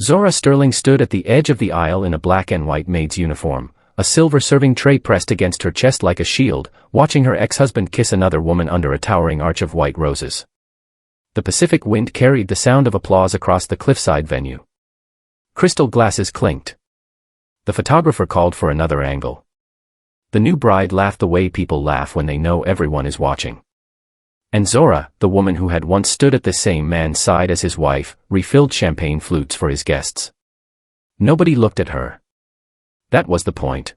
Zora Sterling stood at the edge of the aisle in a black and white maid's uniform, a silver serving tray pressed against her chest like a shield, watching her ex-husband kiss another woman under a towering arch of white roses. The Pacific wind carried the sound of applause across the cliffside venue. Crystal glasses clinked. The photographer called for another angle. The new bride laughed the way people laugh when they know everyone is watching. And Zora, the woman who had once stood at the same man's side as his wife, refilled champagne flutes for his guests. Nobody looked at her. That was the point.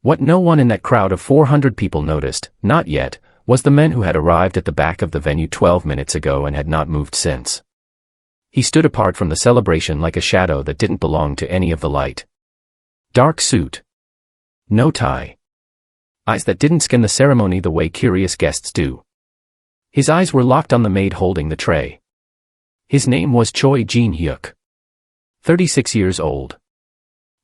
What no one in that crowd of 400 people noticed, not yet, was the man who had arrived at the back of the venue 12 minutes ago and had not moved since. He stood apart from the celebration like a shadow that didn't belong to any of the light. Dark suit. No tie. Eyes that didn't scan the ceremony the way curious guests do. His eyes were locked on the maid holding the tray. His name was Choi Jin-Hyuk. 36 years old.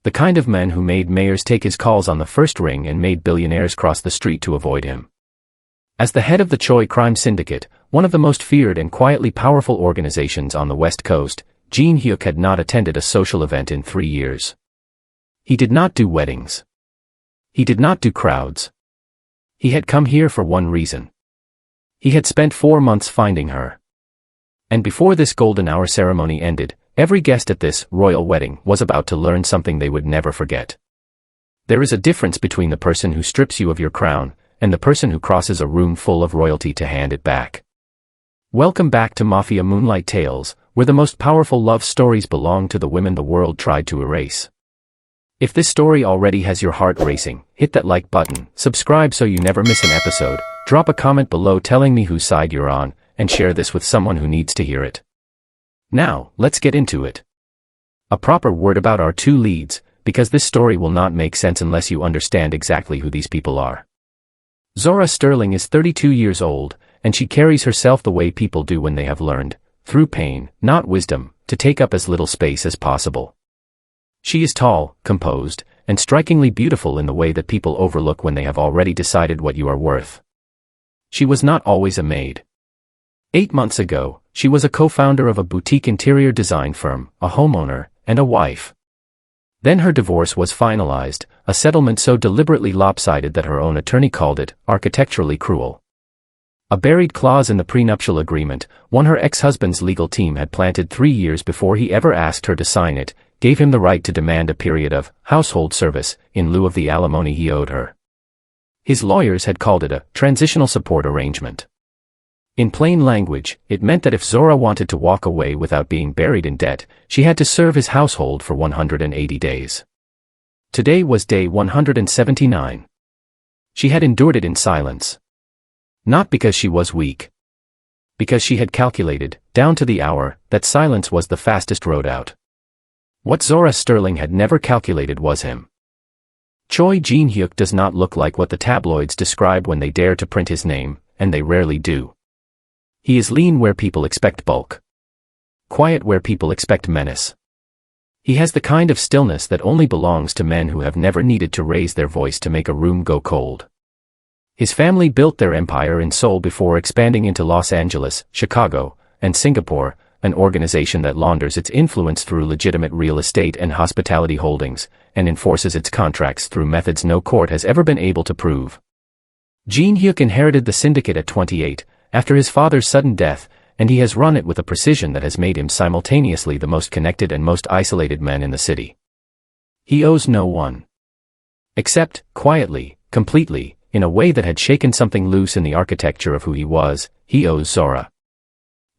The kind of man who made mayors take his calls on the first ring and made billionaires cross the street to avoid him. As the head of the Choi crime syndicate, one of the most feared and quietly powerful organizations on the West Coast, Jin-Hyuk had not attended a social event in 3 years. He did not do weddings. He did not do crowds. He had come here for one reason. He had spent 4 months finding her. And before this golden hour ceremony ended, every guest at this royal wedding was about to learn something they would never forget. There is a difference between the person who strips you of your crown and the person who crosses a room full of royalty to hand it back. Welcome back to Mafia Moonlight Tales, where the most powerful love stories belong to the women the world tried to erase. If this story already has your heart racing, hit that like button, subscribe so you never miss an episode, drop a comment below telling me whose side you're on, and share this with someone who needs to hear it. Now, let's get into it. A proper word about our two leads, because this story will not make sense unless you understand exactly who these people are. Zora Sterling is 32 years old, and she carries herself the way people do when they have learned, through pain, not wisdom, to take up as little space as possible. She is tall, composed, and strikingly beautiful in the way that people overlook when they have already decided what you are worth. She was not always a maid. 8 months ago, she was a co-founder of a boutique interior design firm, a homeowner, and a wife. Then her divorce was finalized, a settlement so deliberately lopsided that her own attorney called it architecturally cruel. A buried clause in the prenuptial agreement, one her ex-husband's legal team had planted 3 years before he ever asked her to sign it, gave him the right to demand a period of household service in lieu of the alimony he owed her. His lawyers had called it a transitional support arrangement. In plain language, it meant that if Zora wanted to walk away without being buried in debt, she had to serve his household for 180 days. Today was day 179. She had endured it in silence. Not because she was weak. Because she had calculated, down to the hour, that silence was the fastest road out. What Zora Sterling had never calculated was him. Choi Jin-Hyuk does not look like what the tabloids describe when they dare to print his name, and they rarely do. He is lean where people expect bulk. Quiet where people expect menace. He has the kind of stillness that only belongs to men who have never needed to raise their voice to make a room go cold. His family built their empire in Seoul before expanding into Los Angeles, Chicago, and Singapore, an organization that launders its influence through legitimate real estate and hospitality holdings, and enforces its contracts through methods no court has ever been able to prove. Jin-Hyuk inherited the syndicate at 28, after his father's sudden death, and he has run it with a precision that has made him simultaneously the most connected and most isolated man in the city. He owes no one. Except, quietly, completely, in a way that had shaken something loose in the architecture of who he was, he owes Zora.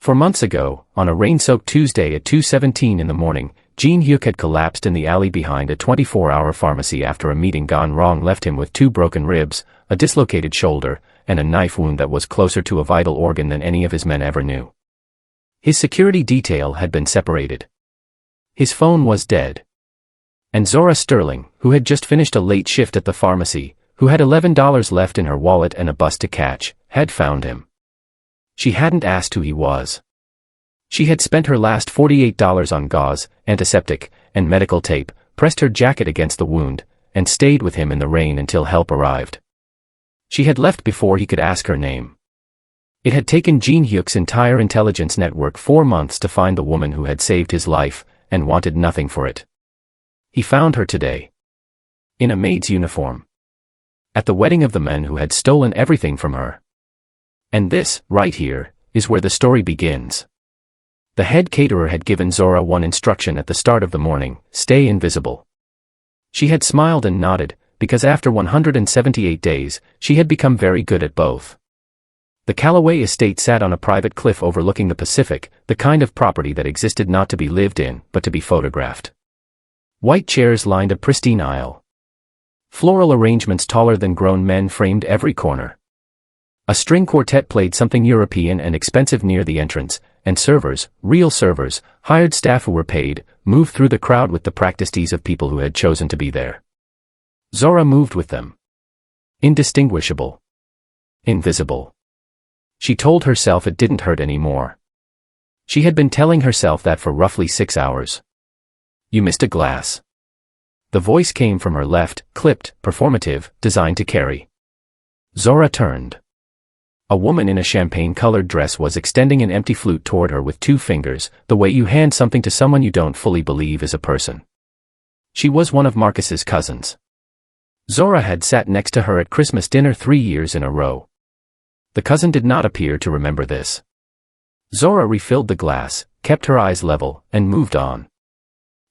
4 months ago, on a rain-soaked Tuesday at 2:17 in the morning, Jin-Hyuk had collapsed in the alley behind a 24-hour pharmacy after a meeting gone wrong left him with 2 broken ribs, a dislocated shoulder, and a knife wound that was closer to a vital organ than any of his men ever knew. His security detail had been separated. His phone was dead. And Zora Sterling, who had just finished a late shift at the pharmacy, who had $11 left in her wallet and a bus to catch, had found him. She hadn't asked who he was. She had spent her last $48 on gauze, antiseptic, and medical tape, pressed her jacket against the wound, and stayed with him in the rain until help arrived. She had left before he could ask her name. It had taken Jin-Hyuk's entire intelligence network 4 months to find the woman who had saved his life, and wanted nothing for it. He found her today. In a maid's uniform. At the wedding of the man who had stolen everything from her. And this, right here, is where the story begins. The head caterer had given Zora one instruction at the start of the morning: stay invisible. She had smiled and nodded, because after 178 days, she had become very good at both. The Callaway estate sat on a private cliff overlooking the Pacific, the kind of property that existed not to be lived in, but to be photographed. White chairs lined a pristine aisle. Floral arrangements taller than grown men framed every corner. A string quartet played something European and expensive near the entrance, and servers, real servers, hired staff who were paid, moved through the crowd with the practiced ease of people who had chosen to be there. Zora moved with them. Indistinguishable. Invisible. She told herself it didn't hurt anymore. She had been telling herself that for roughly 6 hours. You missed a glass. The voice came from her left, clipped, performative, designed to carry. Zora turned. A woman in a champagne-colored dress was extending an empty flute toward her with 2 fingers, the way you hand something to someone you don't fully believe is a person. She was one of Marcus's cousins. Zora had sat next to her at Christmas dinner 3 years in a row. The cousin did not appear to remember this. Zora refilled the glass, kept her eyes level, and moved on.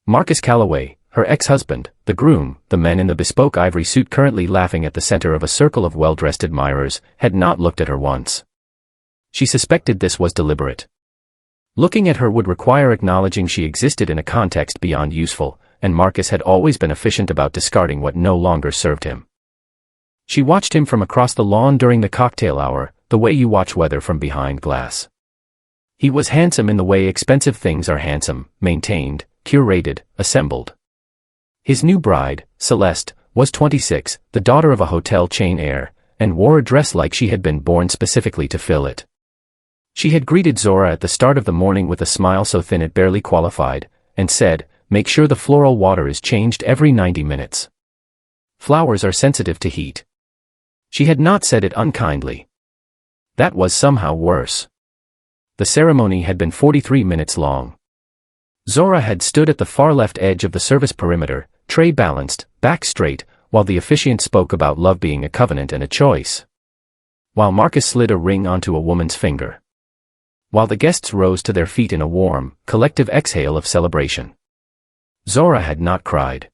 Marcus Callaway, her ex-husband, the groom, the men in the bespoke ivory suit currently laughing at the center of a circle of well-dressed admirers, had not looked at her once. She suspected this was deliberate. Looking at her would require acknowledging she existed in a context beyond useful, and Marcus had always been efficient about discarding what no longer served him. She watched him from across the lawn during the cocktail hour, the way you watch weather from behind glass. He was handsome in the way expensive things are handsome, maintained, curated, assembled. His new bride, Celeste, was 26, the daughter of a hotel chain heir, and wore a dress like she had been born specifically to fill it. She had greeted Zora at the start of the morning with a smile so thin it barely qualified, and said, "Make sure the floral water is changed every 90 minutes. Flowers are sensitive to heat." She had not said it unkindly. That was somehow worse. The ceremony had been 43 minutes long. Zora had stood at the far left edge of the service perimeter, tray balanced, back straight, while the officiant spoke about love being a covenant and a choice. While Marcus slid a ring onto a woman's finger. While the guests rose to their feet in a warm, collective exhale of celebration. Zora had not cried.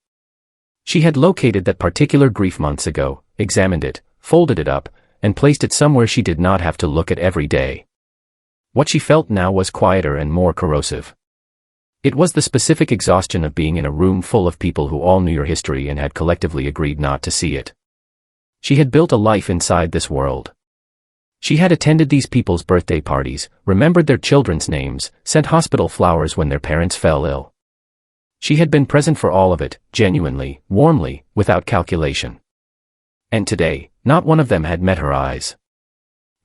She had located that particular grief months ago, examined it, folded it up, and placed it somewhere she did not have to look at every day. What she felt now was quieter and more corrosive. It was the specific exhaustion of being in a room full of people who all knew your history and had collectively agreed not to see it. She had built a life inside this world. She had attended these people's birthday parties, remembered their children's names, sent hospital flowers when their parents fell ill. She had been present for all of it, genuinely, warmly, without calculation. And today, not one of them had met her eyes.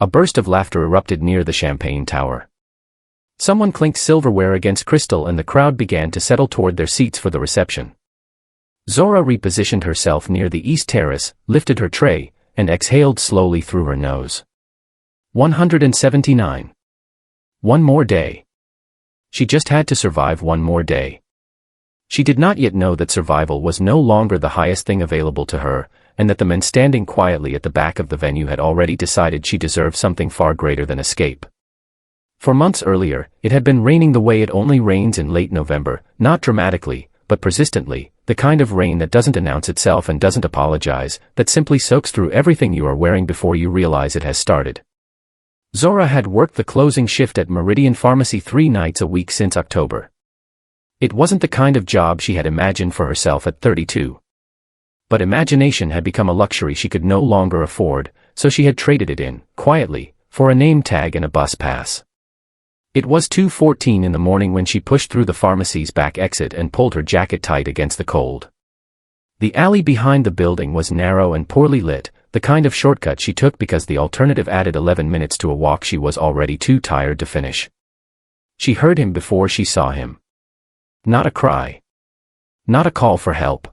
A burst of laughter erupted near the champagne tower. Someone clinked silverware against crystal and the crowd began to settle toward their seats for the reception. Zora repositioned herself near the east terrace, lifted her tray, and exhaled slowly through her nose. 179. One more day. She just had to survive one more day. She did not yet know that survival was no longer the highest thing available to her, and that the men standing quietly at the back of the venue had already decided she deserved something far greater than escape. For months earlier, it had been raining the way it only rains in late November, not dramatically, but persistently, the kind of rain that doesn't announce itself and doesn't apologize, that simply soaks through everything you are wearing before you realize it has started. Zora had worked the closing shift at Meridian Pharmacy 3 nights a week since October. It wasn't the kind of job she had imagined for herself at 32. But imagination had become a luxury she could no longer afford, so she had traded it in, quietly, for a name tag and a bus pass. It was 2:14 in the morning when she pushed through the pharmacy's back exit and pulled her jacket tight against the cold. The alley behind the building was narrow and poorly lit, the kind of shortcut she took because the alternative added 11 minutes to a walk she was already too tired to finish. She heard him before she saw him. Not a cry. Not a call for help.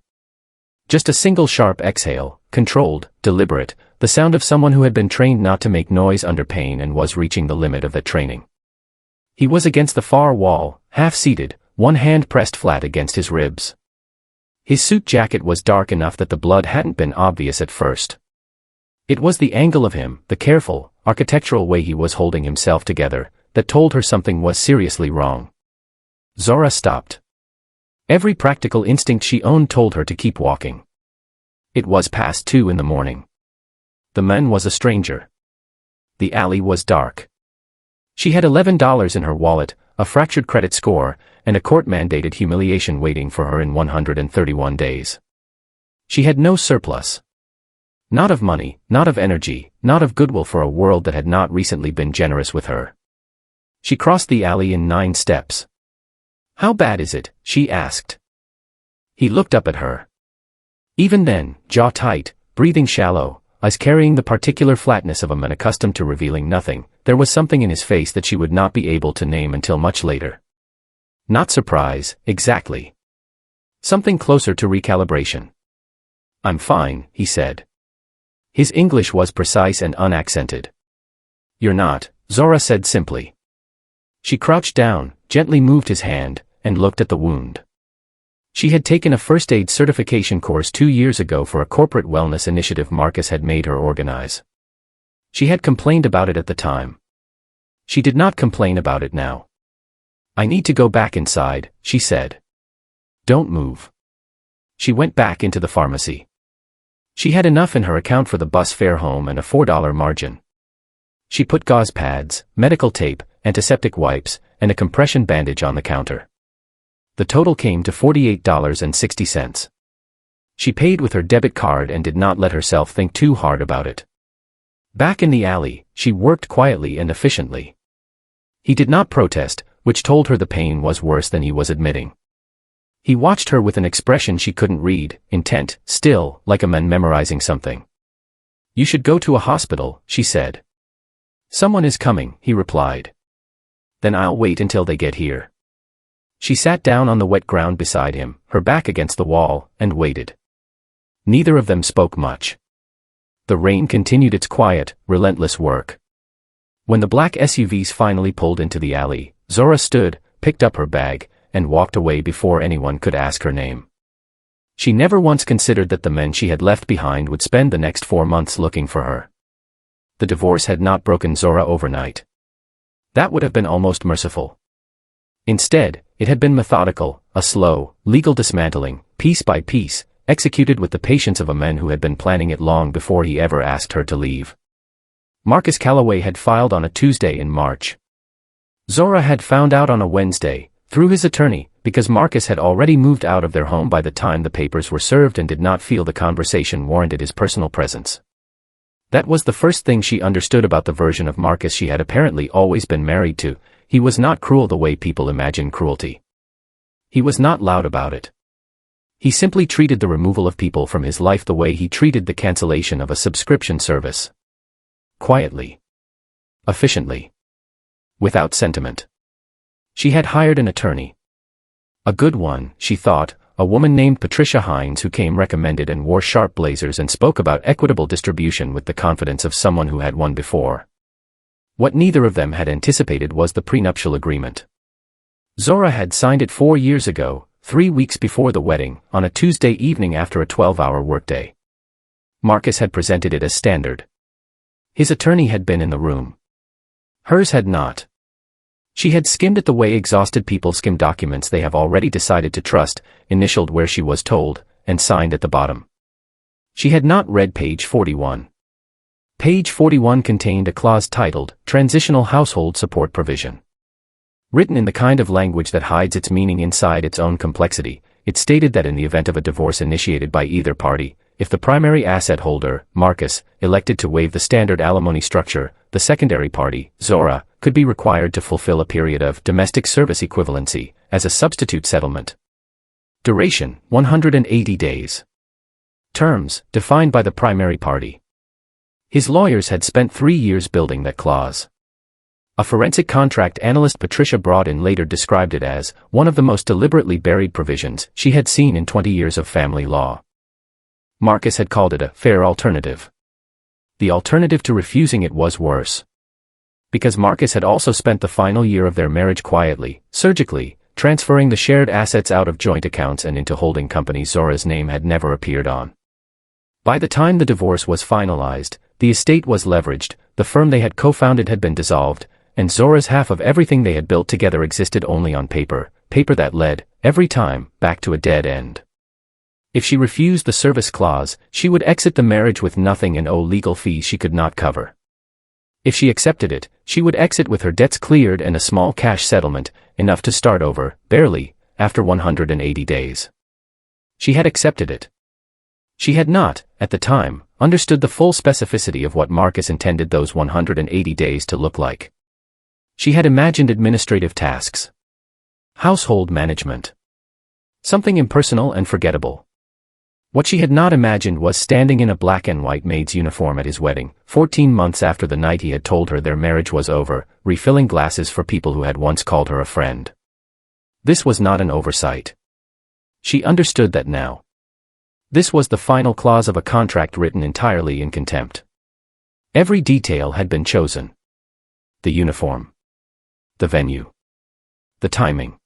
Just a single sharp exhale, controlled, deliberate, the sound of someone who had been trained not to make noise under pain and was reaching the limit of that training. He was against the far wall, half-seated, one hand pressed flat against his ribs. His suit jacket was dark enough that the blood hadn't been obvious at first. It was the angle of him, the careful, architectural way he was holding himself together, that told her something was seriously wrong. Zora stopped. Every practical instinct she owned told her to keep walking. It was past 2 in the morning. The man was a stranger. The alley was dark. She had $11 in her wallet, a fractured credit score, and a court-mandated humiliation waiting for her in 131 days. She had no surplus. Not of money, not of energy, not of goodwill for a world that had not recently been generous with her. She crossed the alley in 9 steps. "How bad is it?" she asked. He looked up at her. Even then, jaw tight, breathing shallow, eyes carrying the particular flatness of a man accustomed to revealing nothing, there was something in his face that she would not be able to name until much later. Not surprise, exactly. Something closer to recalibration. "I'm fine," he said. His English was precise and unaccented. "You're not," Zora said simply. She crouched down, gently moved his hand, and looked at the wound. She had taken a first aid certification course 2 years ago for a corporate wellness initiative Marcus had made her organize. She had complained about it at the time. She did not complain about it now. "I need to go back inside," she said. "Don't move." She went back into the pharmacy. She had enough in her account for the bus fare home and a $4 margin. She put gauze pads, medical tape, antiseptic wipes, and a compression bandage on the counter. The total came to $48.60. She paid with her debit card and did not let herself think too hard about it. Back in the alley, she worked quietly and efficiently. He did not protest, which told her the pain was worse than he was admitting. He watched her with an expression she couldn't read, intent, still, like a man memorizing something. "You should go to a hospital," she said. "Someone is coming," he replied. "Then I'll wait until they get here." She sat down on the wet ground beside him, her back against the wall, and waited. Neither of them spoke much. The rain continued its quiet, relentless work. When the black SUVs finally pulled into the alley, Zora stood, picked up her bag, and walked away before anyone could ask her name. She never once considered that the men she had left behind would spend the next 4 months looking for her. The divorce had not broken Zora overnight. That would have been almost merciful. Instead, it had been methodical, a slow, legal dismantling, piece by piece, executed with the patience of a man who had been planning it long before he ever asked her to leave. Marcus Calloway had filed on a Tuesday in March. Zora had found out on a Wednesday, through his attorney, because Marcus had already moved out of their home by the time the papers were served and did not feel the conversation warranted his personal presence. That was the first thing she understood about the version of Marcus she had apparently always been married to. He was not cruel the way people imagine cruelty. He was not loud about it. He simply treated the removal of people from his life the way he treated the cancellation of a subscription service. Quietly. Efficiently. Without sentiment. She had hired an attorney. A good one, she thought, a woman named Patricia Hines who came recommended and wore sharp blazers and spoke about equitable distribution with the confidence of someone who had won before. What neither of them had anticipated was the prenuptial agreement. Zora had signed it 4 years ago, 3 weeks before the wedding, on a Tuesday evening after a 12-hour workday. Marcus had presented it as standard. His attorney had been in the room. Hers had not. She had skimmed it the way exhausted people skim documents they have already decided to trust, initialed where she was told, and signed at the bottom. She had not read page 41. Page 41 contained a clause titled, Transitional Household Support Provision. Written in the kind of language that hides its meaning inside its own complexity, it stated that in the event of a divorce initiated by either party, if the primary asset holder, Marcus, elected to waive the standard alimony structure, the secondary party, Zora, could be required to fulfill a period of domestic service equivalency as a substitute settlement. Duration, 180 days. Terms, defined by the primary party. His lawyers had spent 3 years building that clause. A forensic contract analyst Patricia Broaden later described it as one of the most deliberately buried provisions she had seen in 20 years of family law. Marcus had called it a fair alternative. The alternative to refusing it was worse. Because Marcus had also spent the final year of their marriage quietly, surgically, transferring the shared assets out of joint accounts and into holding companies Zora's name had never appeared on. By the time the divorce was finalized, the estate was leveraged, the firm they had co-founded had been dissolved, and Zora's half of everything they had built together existed only on paper, paper that led, every time, back to a dead end. If she refused the service clause, she would exit the marriage with nothing and owe legal fees she could not cover. If she accepted it, she would exit with her debts cleared and a small cash settlement, enough to start over, barely, after 180 days. She had accepted it. She had not, at the time, understood the full specificity of what Marcus intended those 180 days to look like. She had imagined administrative tasks. Household management. Something impersonal and forgettable. What she had not imagined was standing in a black and white maid's uniform at his wedding, 14 months after the night he had told her their marriage was over, refilling glasses for people who had once called her a friend. This was not an oversight. She understood that now. This was the final clause of a contract written entirely in contempt. Every detail had been chosen. The uniform. The venue. The timing.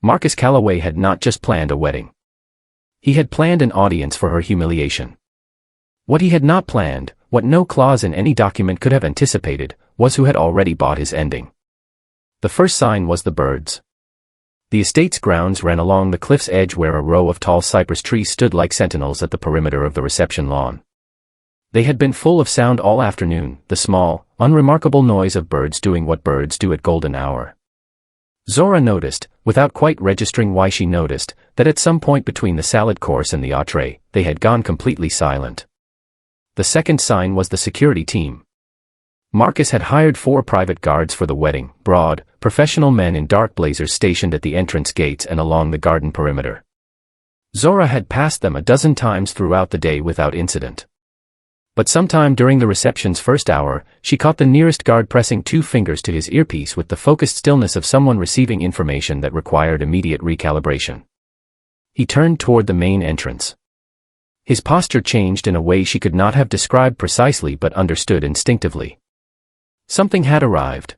Marcus Calloway had not just planned a wedding. He had planned an audience for her humiliation. What he had not planned, what no clause in any document could have anticipated, was who had already bought his ending. The first sign was the birds. The estate's grounds ran along the cliff's edge where a row of tall cypress trees stood like sentinels at the perimeter of the reception lawn. They had been full of sound all afternoon, the small, unremarkable noise of birds doing what birds do at golden hour. Zora noticed, without quite registering why she noticed, that at some point between the salad course and the entree, they had gone completely silent. The second sign was the security team. Marcus had hired 4 private guards for the wedding, broad, professional men in dark blazers stationed at the entrance gates and along the garden perimeter. Zora had passed them a dozen times throughout the day without incident. But sometime during the reception's first hour, she caught the nearest guard pressing 2 fingers to his earpiece with the focused stillness of someone receiving information that required immediate recalibration. He turned toward the main entrance. His posture changed in a way she could not have described precisely but understood instinctively. Something had arrived.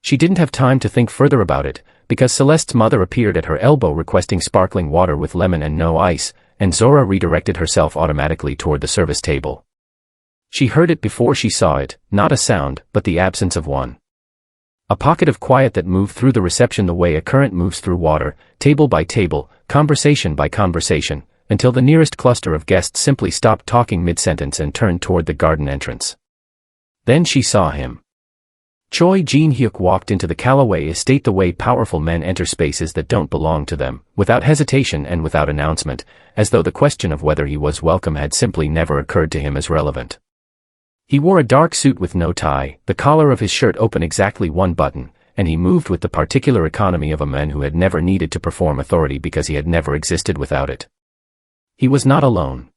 She didn't have time to think further about it, because Celeste's mother appeared at her elbow requesting sparkling water with lemon and no ice, and Zora redirected herself automatically toward the service table. She heard it before she saw it, not a sound, but the absence of one. A pocket of quiet that moved through the reception the way a current moves through water, table by table, conversation by conversation, until the nearest cluster of guests simply stopped talking mid-sentence and turned toward the garden entrance. Then she saw him. Choi Jin-Hyuk walked into the Calloway estate the way powerful men enter spaces that don't belong to them, without hesitation and without announcement, as though the question of whether he was welcome had simply never occurred to him as relevant. He wore a dark suit with no tie, the collar of his shirt open exactly 1 button, and he moved with the particular economy of a man who had never needed to perform authority because he had never existed without it. He was not alone.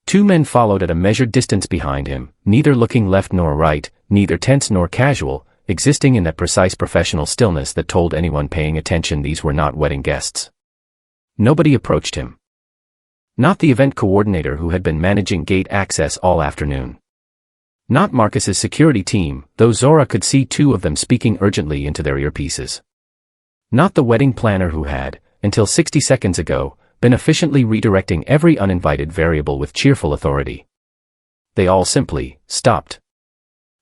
2 men followed at a measured distance behind him, neither looking left nor right, neither tense nor casual, existing in that precise professional stillness that told anyone paying attention these were not wedding guests. Nobody approached him. Not the event coordinator who had been managing gate access all afternoon. Not Marcus's security team, though Zora could see 2 of them speaking urgently into their earpieces. Not the wedding planner who had, until 60 seconds ago, been efficiently redirecting every uninvited variable with cheerful authority. They all simply stopped.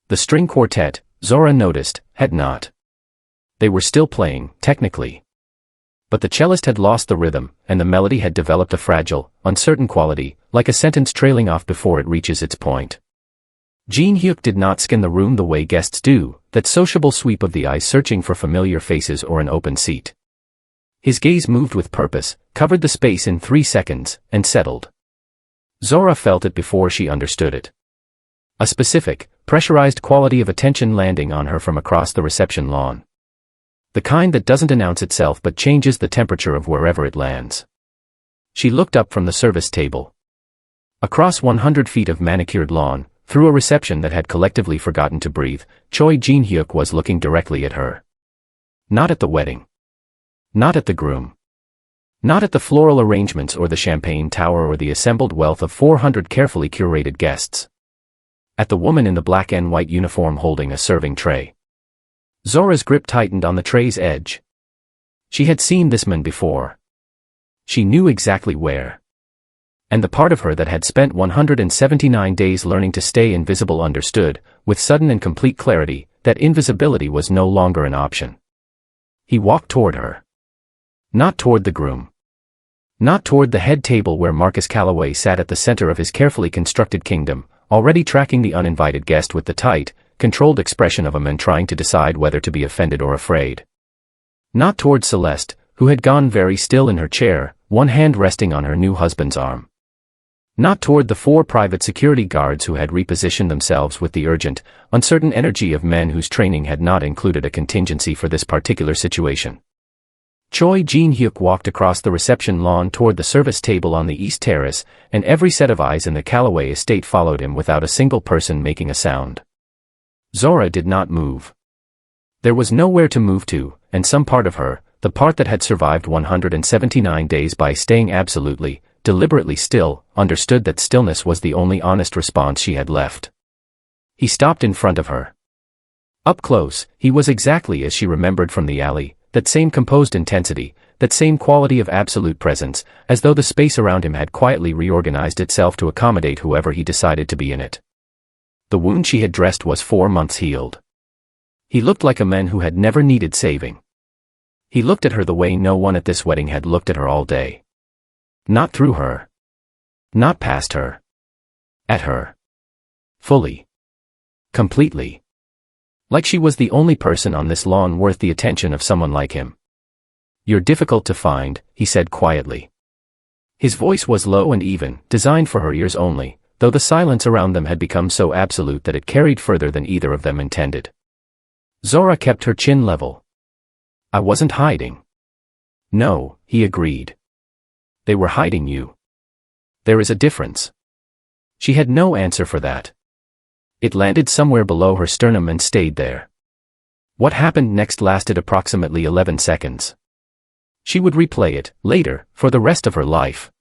The string quartet, Zora noticed, had not. They were still playing, technically. But the cellist had lost the rhythm, and the melody had developed a fragile, uncertain quality, like a sentence trailing off before it reaches its point. Jin-Hyuk did not scan the room the way guests do, that sociable sweep of the eyes searching for familiar faces or an open seat. His gaze moved with purpose, covered the space in 3 seconds, and settled. Zora felt it before she understood it. A specific, pressurized quality of attention landing on her from across the reception lawn. The kind that doesn't announce itself but changes the temperature of wherever it lands. She looked up from the service table. Across 100 feet of manicured lawn, through a reception that had collectively forgotten to breathe, Choi Jin-Hyuk was looking directly at her. Not at the wedding. Not at the groom. Not at the floral arrangements or the champagne tower or the assembled wealth of 400 carefully curated guests. At the woman in the black and white uniform holding a serving tray. Zora's grip tightened on the tray's edge. She had seen this man before. She knew exactly where. And the part of her that had spent 179 days learning to stay invisible understood, with sudden and complete clarity, that invisibility was no longer an option. He walked toward her. Not toward the groom. Not toward the head table where Marcus Calloway sat at the center of his carefully constructed kingdom, already tracking the uninvited guest with the tight, controlled expression of a man trying to decide whether to be offended or afraid. Not toward Celeste, who had gone very still in her chair, one hand resting on her new husband's arm. Not toward the 4 private security guards who had repositioned themselves with the urgent, uncertain energy of men whose training had not included a contingency for this particular situation. Choi Jin-Hyuk walked across the reception lawn toward the service table on the East Terrace, and every set of eyes in the Calloway estate followed him without a single person making a sound. Zora did not move. There was nowhere to move to, and some part of her, the part that had survived 179 days by staying absolutely, deliberately still, understood that stillness was the only honest response she had left. He stopped in front of her. Up close, he was exactly as she remembered from the alley, that same composed intensity, that same quality of absolute presence, as though the space around him had quietly reorganized itself to accommodate whoever he decided to be in it. The wound she had dressed was 4 months healed. He looked like a man who had never needed saving. He looked at her the way no one at this wedding had looked at her all day. Not through her. Not past her. At her. Fully. Completely. Like she was the only person on this lawn worth the attention of someone like him. "You're difficult to find," he said quietly. His voice was low and even, designed for her ears only, though the silence around them had become so absolute that it carried further than either of them intended. Zora kept her chin level. "I wasn't hiding." "No," he agreed. "They were hiding you. There is a difference." She had no answer for that. It landed somewhere below her sternum and stayed there. What happened next lasted approximately 11 seconds. She would replay it, later, for the rest of her life.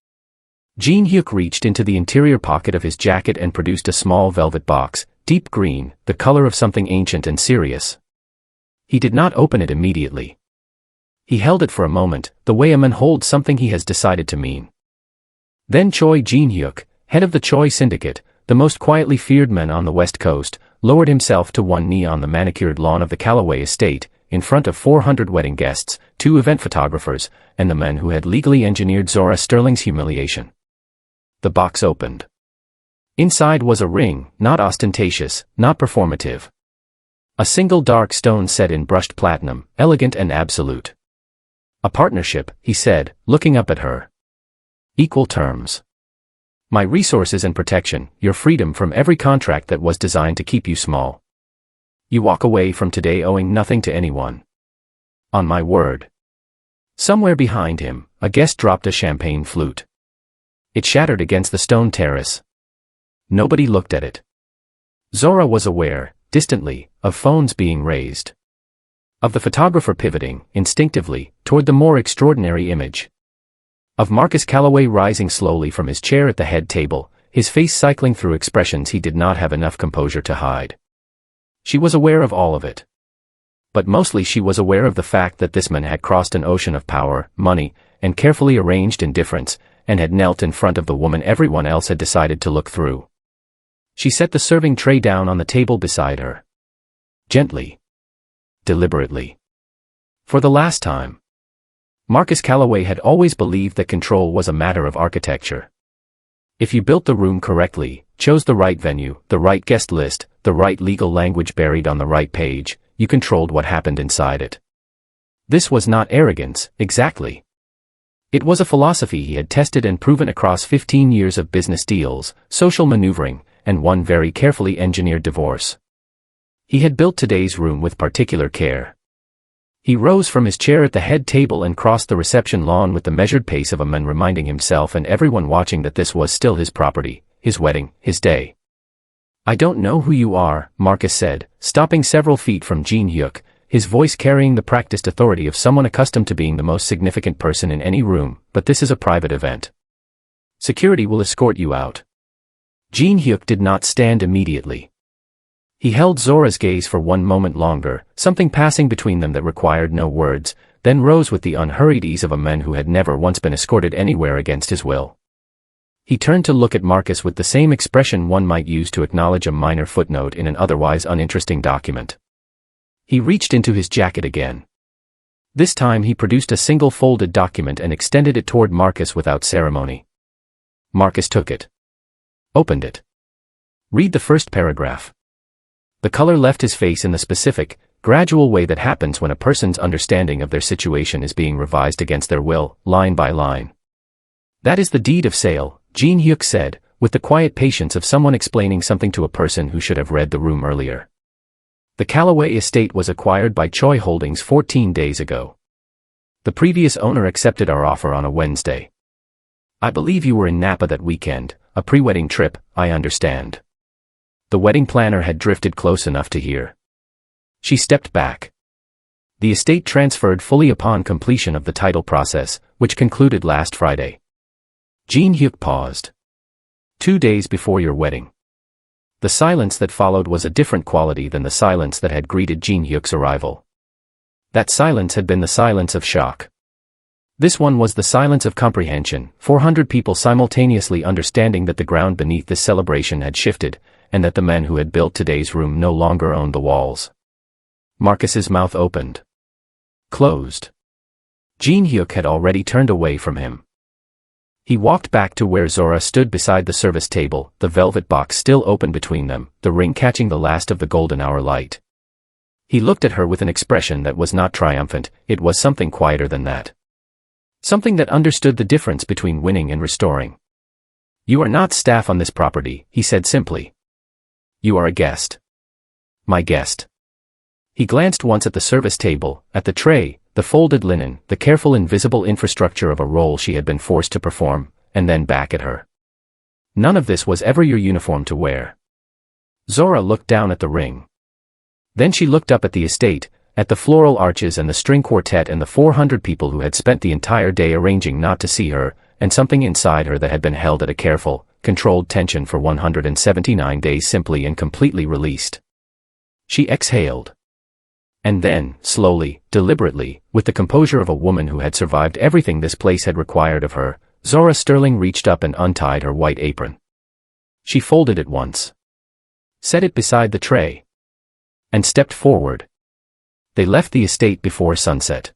Jin-Hyuk reached into the interior pocket of his jacket and produced a small velvet box, deep green, the color of something ancient and serious. He did not open it immediately. He held it for a moment, the way a man holds something he has decided to mean. Then Choi Jin-Hyuk, head of the Choi syndicate, the most quietly feared man on the West Coast, lowered himself to one knee on the manicured lawn of the Calloway estate, in front of 400 wedding guests, 2 event photographers, and the men who had legally engineered Zora Sterling's humiliation. The box opened. Inside was a ring, not ostentatious, not performative. A single dark stone set in brushed platinum, elegant and absolute. "A partnership," he said, looking up at her. "Equal terms. My resources and protection, your freedom from every contract that was designed to keep you small. You walk away from today owing nothing to anyone. On my word." Somewhere behind him, a guest dropped a champagne flute. It shattered against the stone terrace. Nobody looked at it. Zora was aware, distantly, of phones being raised. Of the photographer pivoting, instinctively, toward the more extraordinary image. Of Marcus Calloway rising slowly from his chair at the head table, his face cycling through expressions he did not have enough composure to hide. She was aware of all of it. But mostly she was aware of the fact that this man had crossed an ocean of power, money, and carefully arranged indifference, and had knelt in front of the woman everyone else had decided to look through. She set the serving tray down on the table beside her. Gently. Deliberately. For the last time. Marcus Calloway had always believed that control was a matter of architecture. If you built the room correctly, chose the right venue, the right guest list, the right legal language buried on the right page, you controlled what happened inside it. This was not arrogance, exactly. It was a philosophy he had tested and proven across 15 years of business deals, social maneuvering, and one very carefully engineered divorce. He had built today's room with particular care. He rose from his chair at the head table and crossed the reception lawn with the measured pace of a man reminding himself and everyone watching that this was still his property, his wedding, his day. "I don't know who you are," Marcus said, stopping several feet from Jin-Hyuk, his voice carrying the practiced authority of someone accustomed to being the most significant person in any room, "but this is a private event. Security will escort you out." Jin-Hyuk did not stand immediately. He held Zora's gaze for one moment longer, something passing between them that required no words, then rose with the unhurried ease of a man who had never once been escorted anywhere against his will. He turned to look at Marcus with the same expression one might use to acknowledge a minor footnote in an otherwise uninteresting document. He reached into his jacket again. This time he produced a single folded document and extended it toward Marcus without ceremony. Marcus took it. Opened it. Read the first paragraph. The color left his face in the specific, gradual way that happens when a person's understanding of their situation is being revised against their will, line by line. That is the deed of sale, Jin-Hyuk said, with the quiet patience of someone explaining something to a person who should have read the room earlier. The Callaway estate was acquired by Choi Holdings 14 days ago. The previous owner accepted our offer on a Wednesday. I believe you were in Napa that weekend, a pre-wedding trip, I understand. The wedding planner had drifted close enough to hear. She stepped back. The estate transferred fully upon completion of the title process, which concluded last Friday. Jin-Hyuk paused. 2 days before your wedding. The silence that followed was a different quality than the silence that had greeted Jin-Hyuk's arrival. That silence had been the silence of shock. This one was the silence of comprehension, 400 people simultaneously understanding that the ground beneath this celebration had shifted, and that the men who had built today's room no longer owned the walls. Marcus's mouth opened. Closed. Jin-Hyuk had already turned away from him. He walked back to where Zora stood beside the service table, the velvet box still open between them, the ring catching the last of the golden hour light. He looked at her with an expression that was not triumphant, it was something quieter than that. Something that understood the difference between winning and restoring. You are not staff on this property, he said simply. You are a guest. My guest. He glanced once at the service table, at the tray, the folded linen, the careful invisible infrastructure of a role she had been forced to perform, and then back at her. None of this was ever your uniform to wear. Zora looked down at the ring. Then she looked up at the estate, at the floral arches and the string quartet and the 400 people who had spent the entire day arranging not to see her, and something inside her that had been held at a careful, controlled tension for 179 days simply and completely released. She exhaled. And then, slowly, deliberately, with the composure of a woman who had survived everything this place had required of her, Zora Sterling reached up and untied her white apron. She folded it once. Set it beside the tray. And stepped forward. They left the estate before sunset.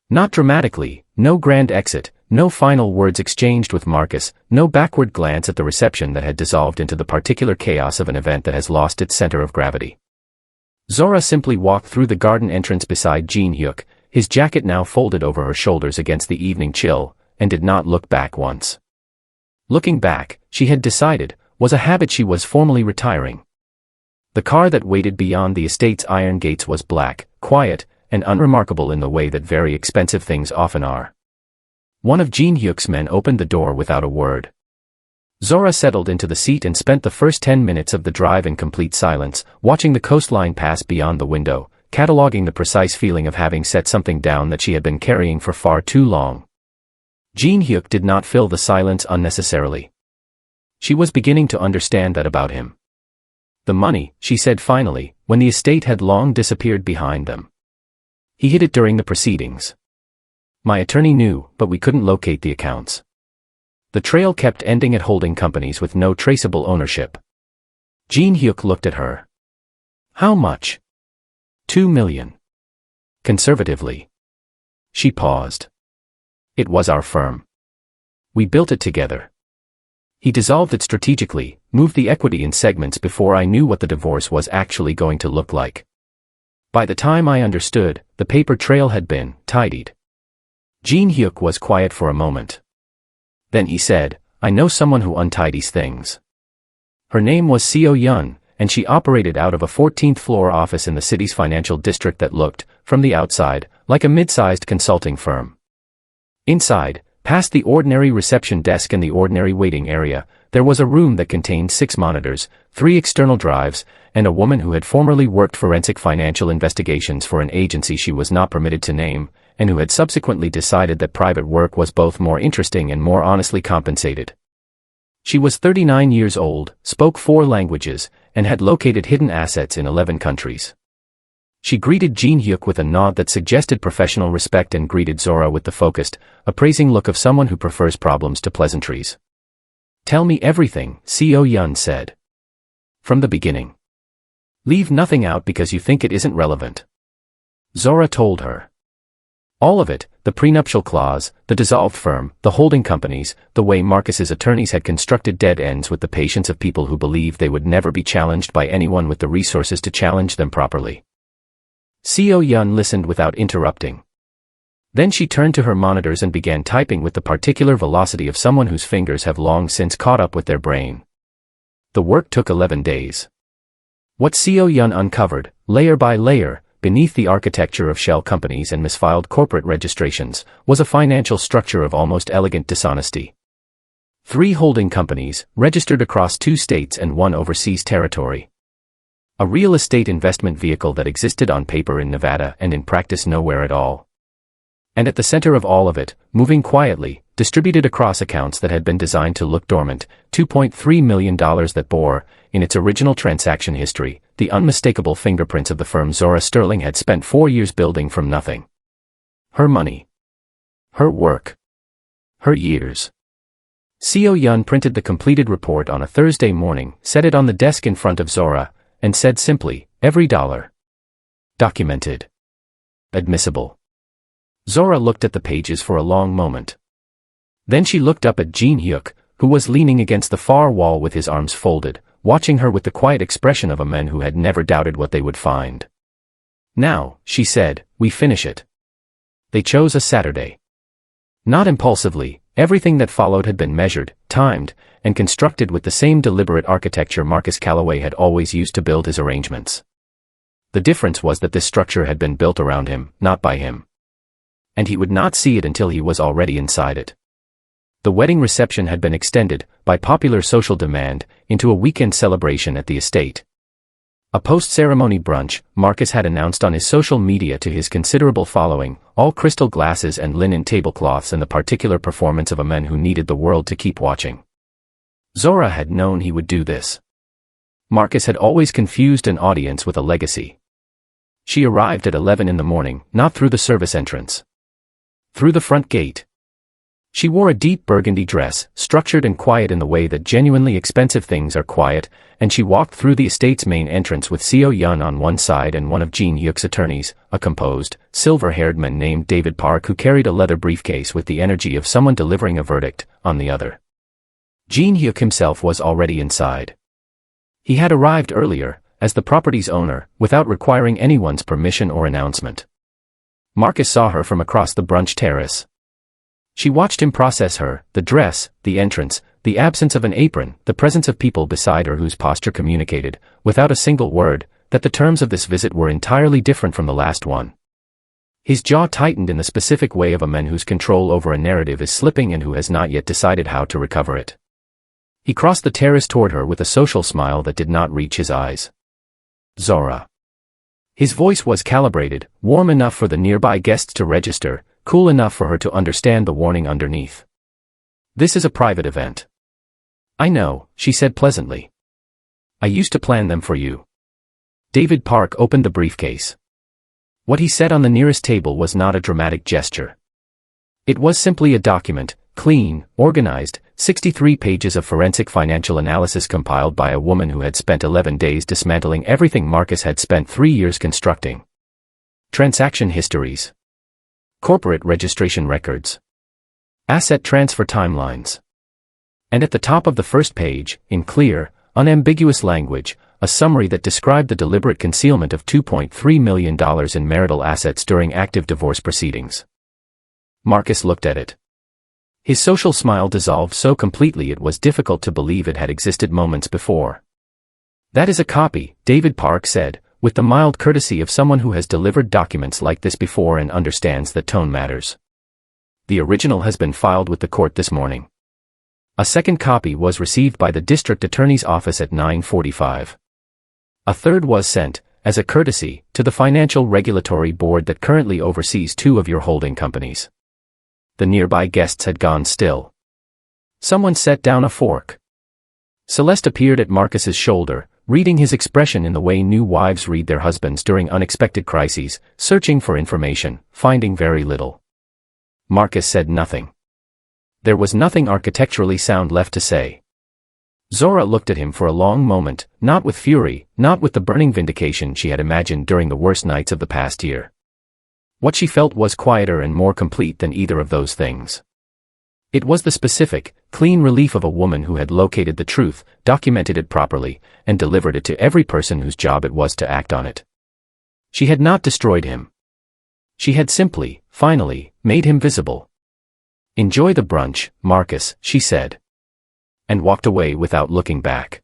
Not dramatically, no grand exit, no final words exchanged with Marcus, no backward glance at the reception that had dissolved into the particular chaos of an event that has lost its center of gravity. Zora simply walked through the garden entrance beside Jin-Hyuk, his jacket now folded over her shoulders against the evening chill, and did not look back once. Looking back, she had decided, was a habit she was formally retiring. The car that waited beyond the estate's iron gates was black, quiet, and unremarkable in the way that very expensive things often are. One of Jin-Hyuk's men opened the door without a word. Zora settled into the seat and spent the first 10 minutes of the drive in complete silence, watching the coastline pass beyond the window, cataloging the precise feeling of having set something down that she had been carrying for far too long. Jin-Hyuk did not fill the silence unnecessarily. She was beginning to understand that about him. The money, she said finally, when the estate had long disappeared behind them. He hid it during the proceedings. My attorney knew, but we couldn't locate the accounts. The trail kept ending at holding companies with no traceable ownership. Jin-Hyuk looked at her. How much? 2 million. Conservatively. She paused. It was our firm. We built it together. He dissolved it strategically, moved the equity in segments before I knew what the divorce was actually going to look like. By the time I understood, the paper trail had been tidied. Jin-Hyuk was quiet for a moment. Then he said, I know someone who untidies things. Her name was Seo-Yun, and she operated out of a 14th floor office in the city's financial district that looked, from the outside, like a mid-sized consulting firm. Inside, past the ordinary reception desk and the ordinary waiting area, there was a room that contained 6 monitors, 3 external drives, and a woman who had formerly worked forensic financial investigations for an agency she was not permitted to name, and who had subsequently decided that private work was both more interesting and more honestly compensated. She was 39 years old, spoke 4 languages, and had located hidden assets in 11 countries. She greeted Jin-Hyuk with a nod that suggested professional respect and greeted Zora with the focused, appraising look of someone who prefers problems to pleasantries. "Tell me everything," Seo-yeon said. "From the beginning. Leave nothing out because you think it isn't relevant." Zora told her. All of it, the prenuptial clause, the dissolved firm, the holding companies, the way Marcus's attorneys had constructed dead ends with the patience of people who believed they would never be challenged by anyone with the resources to challenge them properly. Seo-yeon listened without interrupting. Then she turned to her monitors and began typing with the particular velocity of someone whose fingers have long since caught up with their brain. The work took 11 days. What Seo-yeon uncovered, layer by layer, beneath the architecture of shell companies and misfiled corporate registrations, was a financial structure of almost elegant dishonesty. 3 holding companies, registered across 2 states and 1 overseas territory. A real estate investment vehicle that existed on paper in Nevada and in practice nowhere at all. And at the center of all of it, moving quietly, distributed across accounts that had been designed to look dormant, $2.3 million that bore, in its original transaction history, the unmistakable fingerprints of the firm Zora Sterling had spent 4 years building from nothing. Her money. Her work. Her years. Seo-yeon printed the completed report on a Thursday morning, set it on the desk in front of Zora, and said simply, "Every dollar. Documented. Admissible." Zora looked at the pages for a long moment. Then she looked up at Jin-Hyuk, who was leaning against the far wall with his arms folded, watching her with the quiet expression of a man who had never doubted what they would find. "Now," she said, "we finish it." They chose a Saturday. Not impulsively, everything that followed had been measured, timed, and constructed with the same deliberate architecture Marcus Calloway had always used to build his arrangements. The difference was that this structure had been built around him, not by him. And he would not see it until he was already inside it. The wedding reception had been extended, by popular social demand, into a weekend celebration at the estate. A post-ceremony brunch, Marcus had announced on his social media to his considerable following, all crystal glasses and linen tablecloths and the particular performance of a man who needed the world to keep watching. Zora had known he would do this. Marcus had always confused an audience with a legacy. She arrived at 11 in the morning, not through the service entrance. Through the front gate. She wore a deep burgundy dress, structured and quiet in the way that genuinely expensive things are quiet, and she walked through the estate's main entrance with Seo-yeon on one side and one of Jin-Hyuk's attorneys, a composed, silver-haired man named David Park who carried a leather briefcase with the energy of someone delivering a verdict, on the other. Jin-Hyuk himself was already inside. He had arrived earlier, as the property's owner, without requiring anyone's permission or announcement. Marcus saw her from across the brunch terrace. She watched him process her, the dress, the entrance, the absence of an apron, the presence of people beside her whose posture communicated, without a single word, that the terms of this visit were entirely different from the last one. His jaw tightened in the specific way of a man whose control over a narrative is slipping and who has not yet decided how to recover it. He crossed the terrace toward her with a social smile that did not reach his eyes. "Zora." His voice was calibrated, warm enough for the nearby guests to register, cool enough for her to understand the warning underneath. "This is a private event." "I know," she said pleasantly. "I used to plan them for you." David Park opened the briefcase. What he said on the nearest table was not a dramatic gesture. It was simply a document, clean, organized, 63 pages of forensic financial analysis compiled by a woman who had spent 11 days dismantling everything Marcus had spent 3 years constructing. Transaction histories. Corporate registration records. Asset transfer timelines. And at the top of the first page, in clear, unambiguous language, a summary that described the deliberate concealment of $2.3 million in marital assets during active divorce proceedings. Marcus looked at it. His social smile dissolved so completely it was difficult to believe it had existed moments before. "That is a copy," David Park said, with the mild courtesy of someone who has delivered documents like this before and understands that tone matters. "The original has been filed with the court this morning. A second copy was received by the district attorney's office at 9:45. A third was sent, as a courtesy, to the Financial Regulatory Board that currently oversees 2 of your holding companies." The nearby guests had gone still. Someone set down a fork. Celeste appeared at Marcus's shoulder, reading his expression in the way new wives read their husbands during unexpected crises, searching for information, finding very little. Marcus said nothing. There was nothing architecturally sound left to say. Zora looked at him for a long moment, not with fury, not with the burning vindication she had imagined during the worst nights of the past year. What she felt was quieter and more complete than either of those things. It was the specific, clean relief of a woman who had located the truth, documented it properly, and delivered it to every person whose job it was to act on it. She had not destroyed him. She had simply, finally, made him visible. "Enjoy the brunch, Marcus," she said. And walked away without looking back.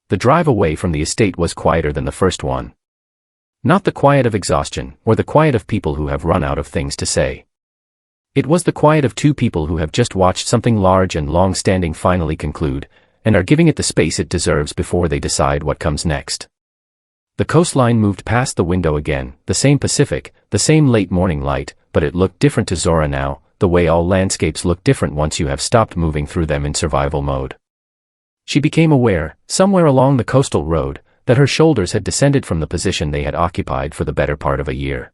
The drive away from the estate was quieter than the first one. Not the quiet of exhaustion, or the quiet of people who have run out of things to say. It was the quiet of two people who have just watched something large and long-standing finally conclude, and are giving it the space it deserves before they decide what comes next. The coastline moved past the window again, the same Pacific, the same late morning light, but it looked different to Zora now, the way all landscapes look different once you have stopped moving through them in survival mode. She became aware, somewhere along the coastal road, that her shoulders had descended from the position they had occupied for the better part of a year.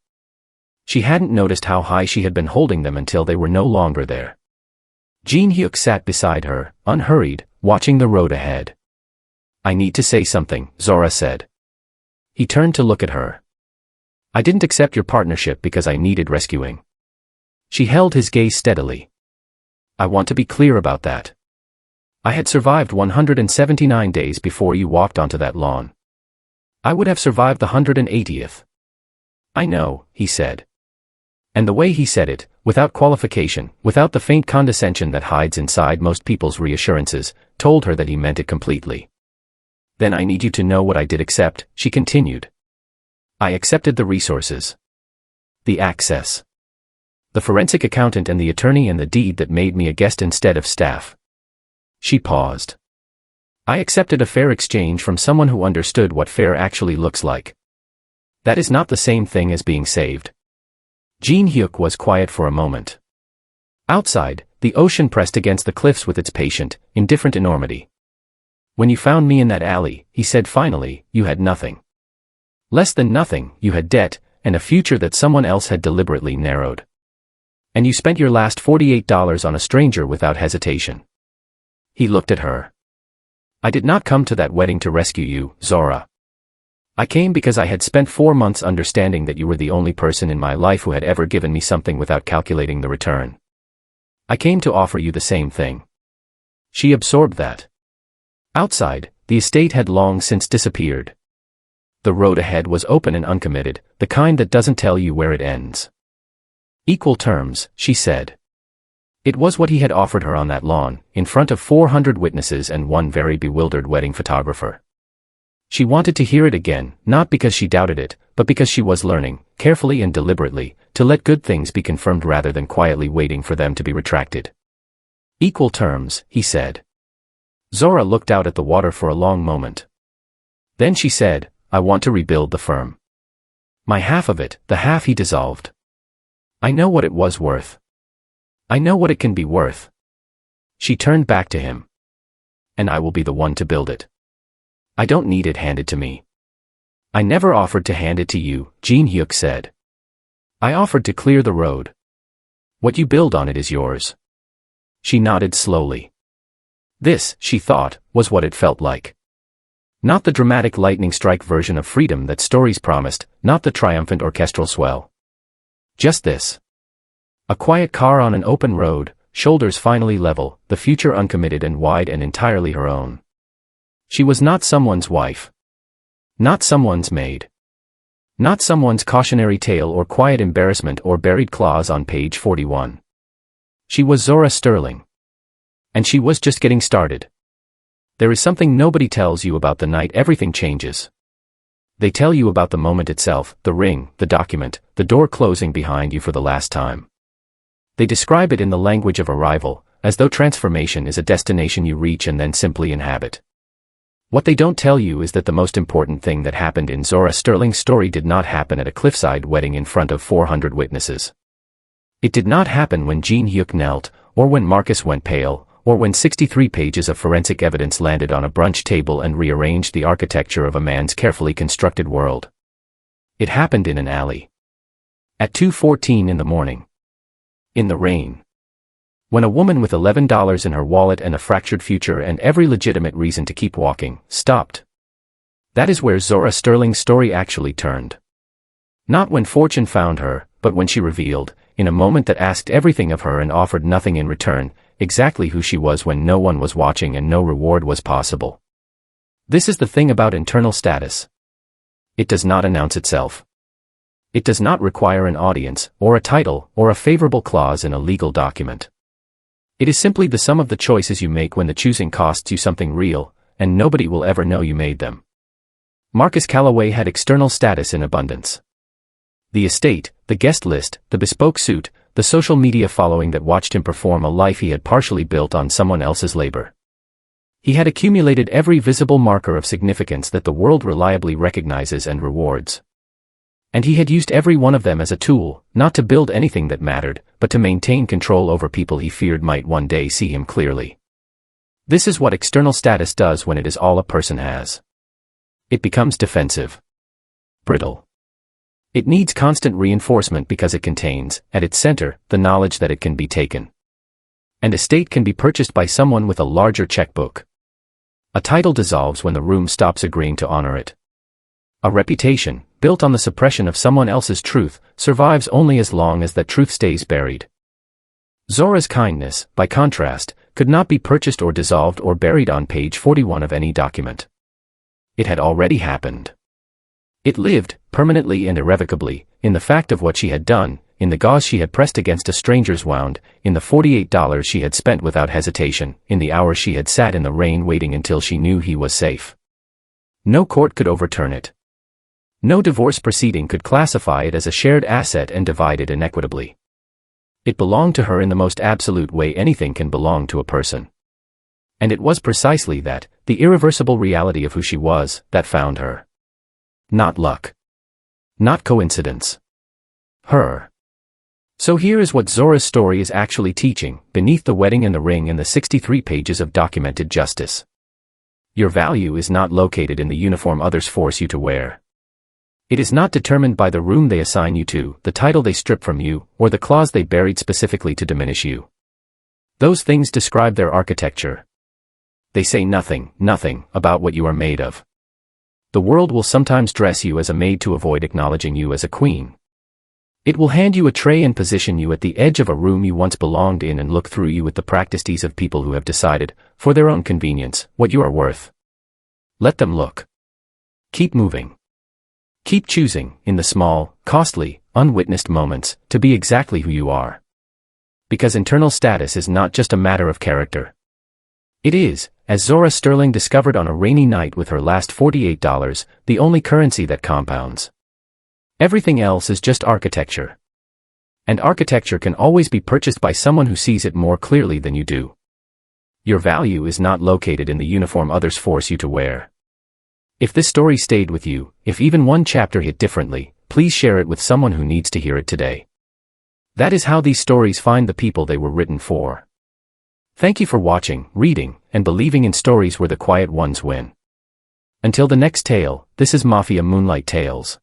She hadn't noticed how high she had been holding them until they were no longer there. Jin-Hyuk sat beside her, unhurried, watching the road ahead. "I need to say something," Zora said. He turned to look at her. "I didn't accept your partnership because I needed rescuing." She held his gaze steadily. "I want to be clear about that. I had survived 179 days before you walked onto that lawn. I would have survived the 180th. "I know," he said. And the way he said it, without qualification, without the faint condescension that hides inside most people's reassurances, told her that he meant it completely. "Then I need you to know what I did accept," she continued. "I accepted the resources. The access. The forensic accountant and the attorney and the deed that made me a guest instead of staff." She paused. "I accepted a fair exchange from someone who understood what fair actually looks like. That is not the same thing as being saved." Jin-Hyuk was quiet for a moment. Outside, the ocean pressed against the cliffs with its patient, indifferent enormity. "When you found me in that alley," he said finally, "you had nothing. Less than nothing, you had debt, and a future that someone else had deliberately narrowed. And you spent your last $48 on a stranger without hesitation." He looked at her. "I did not come to that wedding to rescue you, Zora. I came because I had spent 4 months understanding that you were the only person in my life who had ever given me something without calculating the return. I came to offer you the same thing." She absorbed that. Outside, the estate had long since disappeared. The road ahead was open and uncommitted, the kind that doesn't tell you where it ends. "Equal terms," she said. It was what he had offered her on that lawn, in front of 400 witnesses and one very bewildered wedding photographer. She wanted to hear it again, not because she doubted it, but because she was learning, carefully and deliberately, to let good things be confirmed rather than quietly waiting for them to be retracted. "Equal terms," he said. Zora looked out at the water for a long moment. Then she said, "I want to rebuild the firm. My half of it, the half he dissolved. I know what it was worth. I know what it can be worth." She turned back to him. "And I will be the one to build it. I don't need it handed to me." "I never offered to hand it to you," Jin-Hyuk said. "I offered to clear the road. What you build on it is yours." She nodded slowly. This, she thought, was what it felt like. Not the dramatic lightning strike version of freedom that stories promised, not the triumphant orchestral swell. Just this. A quiet car on an open road, shoulders finally level, the future uncommitted and wide and entirely her own. She was not someone's wife. Not someone's maid. Not someone's cautionary tale or quiet embarrassment or buried clause on page 41. She was Zora Sterling. And she was just getting started. There is something nobody tells you about the night everything changes. They tell you about the moment itself, the ring, the document, the door closing behind you for the last time. They describe it in the language of arrival, as though transformation is a destination you reach and then simply inhabit. What they don't tell you is that the most important thing that happened in Zora Sterling's story did not happen at a cliffside wedding in front of 400 witnesses. It did not happen when Jin-Hyuk knelt, or when Marcus went pale, or when 63 pages of forensic evidence landed on a brunch table and rearranged the architecture of a man's carefully constructed world. It happened in an alley. At 2:14 in the morning. In the rain. When a woman with $11 in her wallet and a fractured future and every legitimate reason to keep walking, stopped. That is where Zora Sterling's story actually turned. Not when fortune found her, but when she revealed, in a moment that asked everything of her and offered nothing in return, exactly who she was when no one was watching and no reward was possible. This is the thing about internal status. It does not announce itself. It does not require an audience, or a title, or a favorable clause in a legal document. It is simply the sum of the choices you make when the choosing costs you something real, and nobody will ever know you made them. Marcus Calloway had external status in abundance. The estate, the guest list, the bespoke suit, the social media following that watched him perform a life he had partially built on someone else's labor. He had accumulated every visible marker of significance that the world reliably recognizes and rewards. And he had used every one of them as a tool, not to build anything that mattered, but to maintain control over people he feared might one day see him clearly. This is what external status does when it is all a person has. It becomes defensive. Brittle. It needs constant reinforcement because it contains, at its center, the knowledge that it can be taken. An estate can be purchased by someone with a larger checkbook. A title dissolves when the room stops agreeing to honor it. A reputation, built on the suppression of someone else's truth, survives only as long as that truth stays buried. Zora's kindness, by contrast, could not be purchased or dissolved or buried on page 41 of any document. It had already happened. It lived, permanently and irrevocably, in the fact of what she had done, in the gauze she had pressed against a stranger's wound, in the $48 she had spent without hesitation, in the hours she had sat in the rain waiting until she knew he was safe. No court could overturn it. No divorce proceeding could classify it as a shared asset and divide it inequitably. It belonged to her in the most absolute way anything can belong to a person. And it was precisely that, the irreversible reality of who she was, that found her. Not luck. Not coincidence. Her. So here is what Zora's story is actually teaching, beneath the wedding and the ring and the 63 pages of documented justice. Your value is not located in the uniform others force you to wear. It is not determined by the room they assign you to, the title they strip from you, or the clause they buried specifically to diminish you. Those things describe their architecture. They say nothing about what you are made of. The world will sometimes dress you as a maid to avoid acknowledging you as a queen. It will hand you a tray and position you at the edge of a room you once belonged in and look through you with the practiced ease of people who have decided, for their own convenience, what you are worth. Let them look. Keep moving. Keep choosing, in the small, costly, unwitnessed moments, to be exactly who you are. Because internal status is not just a matter of character. It is, as Zora Sterling discovered on a rainy night with her last $48, the only currency that compounds. Everything else is just architecture. And architecture can always be purchased by someone who sees it more clearly than you do. Your value is not located in the uniform others force you to wear. If this story stayed with you, if even one chapter hit differently, please share it with someone who needs to hear it today. That is how these stories find the people they were written for. Thank you for watching, reading, and believing in stories where the quiet ones win. Until the next tale, this is Mafia Moonlight Tales.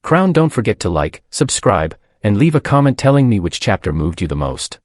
Crown, don't forget to like, subscribe, and leave a comment telling me which chapter moved you the most.